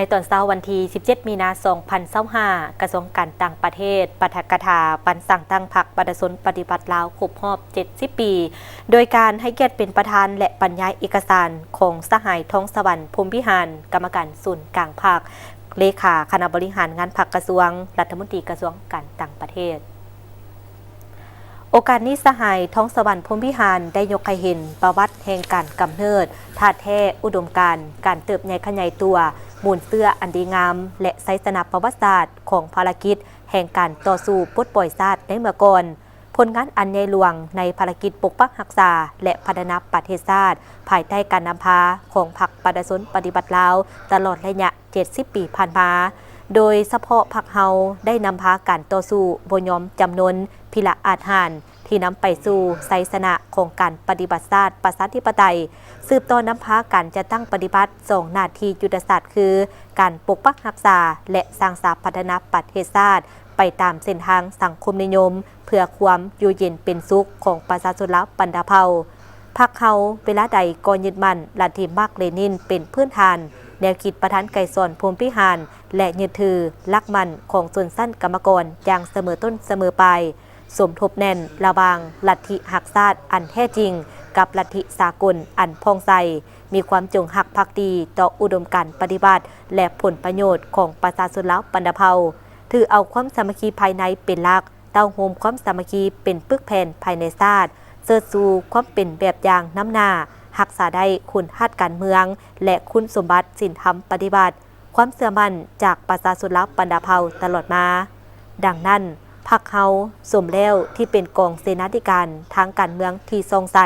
ในตอนเช้าวันที่ 17 มีนาคม 2025 กระทรวงการต่างประเทศปาฐกถาปันสั่งตั้งพรรคประชาชนปฏิบัติลาวครบรอบ 70 ปี โดยการให้เกียรติเป็นประธานและบรรยายเอกสารของสหายท้องสวรรค์พรหมวิหารกรรมการศูนย์กลางพรรคเลขาคณะบริหารงานพรรคกระทรวงรัฐมนตรีกระทรวงการต่างประเทศโอกาสนี้สหายท้องสวรรค์พรหมวิหารได้ยกให้เห็นประวัติแห่งการกำเนิดธาตุแท้อุดมการณ์การเติบใหญ่ขยายตัวมูลเสื้ออันดีงามและไซสนาประวัติศาสตร์ของภารกิจแห่งการต่อสู้ปลดปล่อยชาติในเมื่อก่อนผลงานอันใหญ่หลวงในภารกิจปกปักรักษาและพัฒนาประเทศชาติภายใต้การนำพาของพรรคประชาชนปฏิบัติลาวตลอดระยะ 70 ปีผ่านมาโดยเฉพาะพรรคเฮาได้นำพาการต่อสู้บ่ยอมจำนนพิละอาจหารที่นำไปสู่ไซสนะของการปฏิบัติชาติประชาธิปไตยสืบต่อนำพาการจะตั้งปฏิบัติ2หน้าที่ยุทธศาสตร์คือการปกปักรักษาและสร้างสรรค์พัฒนาประเทศชาติไปตามเส้นทางสังคมนิยมเพื่อความอยู่เย็นเป็นสุขของประชาชนลาวบรรดาเผ่าพรรคเฮาเวลาใดก็ยึดมั่นลัทธิมาร์กเลนินเป็นพื้นฐานแนวคิดประธานไกรสอนพรหมวิหารและยึดถือลักมันของชนชั้นกรรมกรอย่างเสมอต้นเสมอปลายสมทบแน่นระบางลัทธิหักชาติอันแท้จริงกับลัทธิสากลอันพองใสมีความจงหักภักดีต่ออุดมการณ์ปฏิบัติและผลประโยชน์ของประชาชนลาวบรรดาเผ่าถือเอาความสามัคคีภายในเป็นหลักเต้าโฮมความสามัคคีเป็นปึกแผ่นภายในชาติเสิร์ชสู่ความเป็นแบบอย่างน้ำหน้ารักษาได้คุณฮัดการเมืองและคุณสมบัติศีลธรรมปฏิบัติความเชื่อมั่นจากประชาชนลาวบรรดาเผ่าตลอดมาดังนั้นพรรคเฮาสมแล้วที่เป็นกองเสนาธิการทางการเมืองที่ทรงใส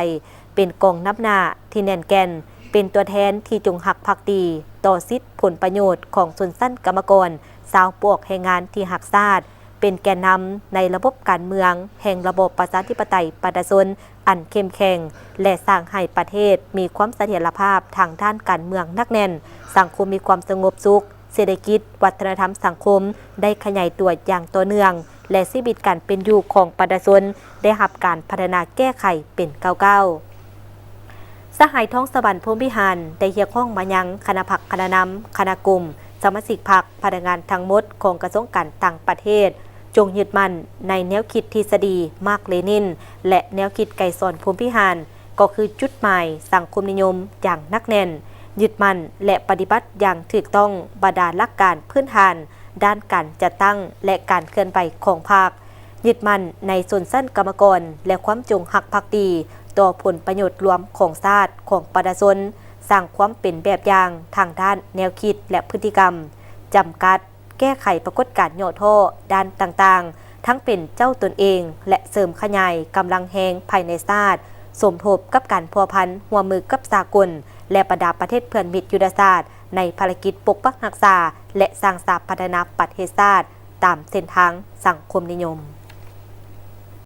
เป็นกองนับหน้าที่แน่นแก่นเป็นตัวแทนที่จงหักภักดีต่อสิทธิผลประโยชน์ของชนชั้นกรรมกรชาวปวกแรงงานที่หักชาติเป็นแกนนำในระบบการเมืองแห่งระบบประชาธิปไตยประชาชนอันเข้มแข็งและสร้างให้ประเทศมีความเสถียรภาพทางด้านการเมืองนักแน่นสังคมมีความสงบสุขเศรษฐกิจวัฒนธรรมสังคมได้ขยายตัวอย่างต่อเนื่องและชีวิตการเป็นอยู่ของประชาชนได้รับการพัฒนาแก้ไขเป็นก้าวๆสหายท้องสวรรค์พรหมวิหารได้เกี่ยวข้องมายังคณะพรรคคณะนำคณะกลุ่มสมาชิกพรรคพนักงานทั้งหมดของกระทรวงการต่างประเทศจงยึดมั่นในแนวคิดทฤษฎีมาร์กเลนินและแนวคิดไกรสอนพรหมวิหารก็คือจุดหมายสังคมนิยมอย่างนักแน่นยึดมั่นและปฏิบัติอย่างถูกต้องบรรดาหลักการพื้นฐานด้านการจัดตั้งและการเคลื่อนไหวของพรรคยึดมั่นในส่วนสั้นกรรมกรและความจงหักภักดีต่อผลประโยชน์รวมของชาติของประชาชนสร้างความเป็นแบบอย่างทางด้านแนวคิดและพฤติกรรมจำกัดแก้ไขปรากฏการณ์ย่อท่อด้านต่างๆทั้งเป็นเจ้าตนเองและเสริมขยายกำลังแหงภายในชาติสมทบกับการพัวพันหัวมือกับสากลและบรรดาประเทศเพื่อนมิตรยุทธศาสตร์ในภารกิจปกปักรักษาและสร้างสรรค์พัฒนาประเทศชาติตามเส้นทางสังคมนิยม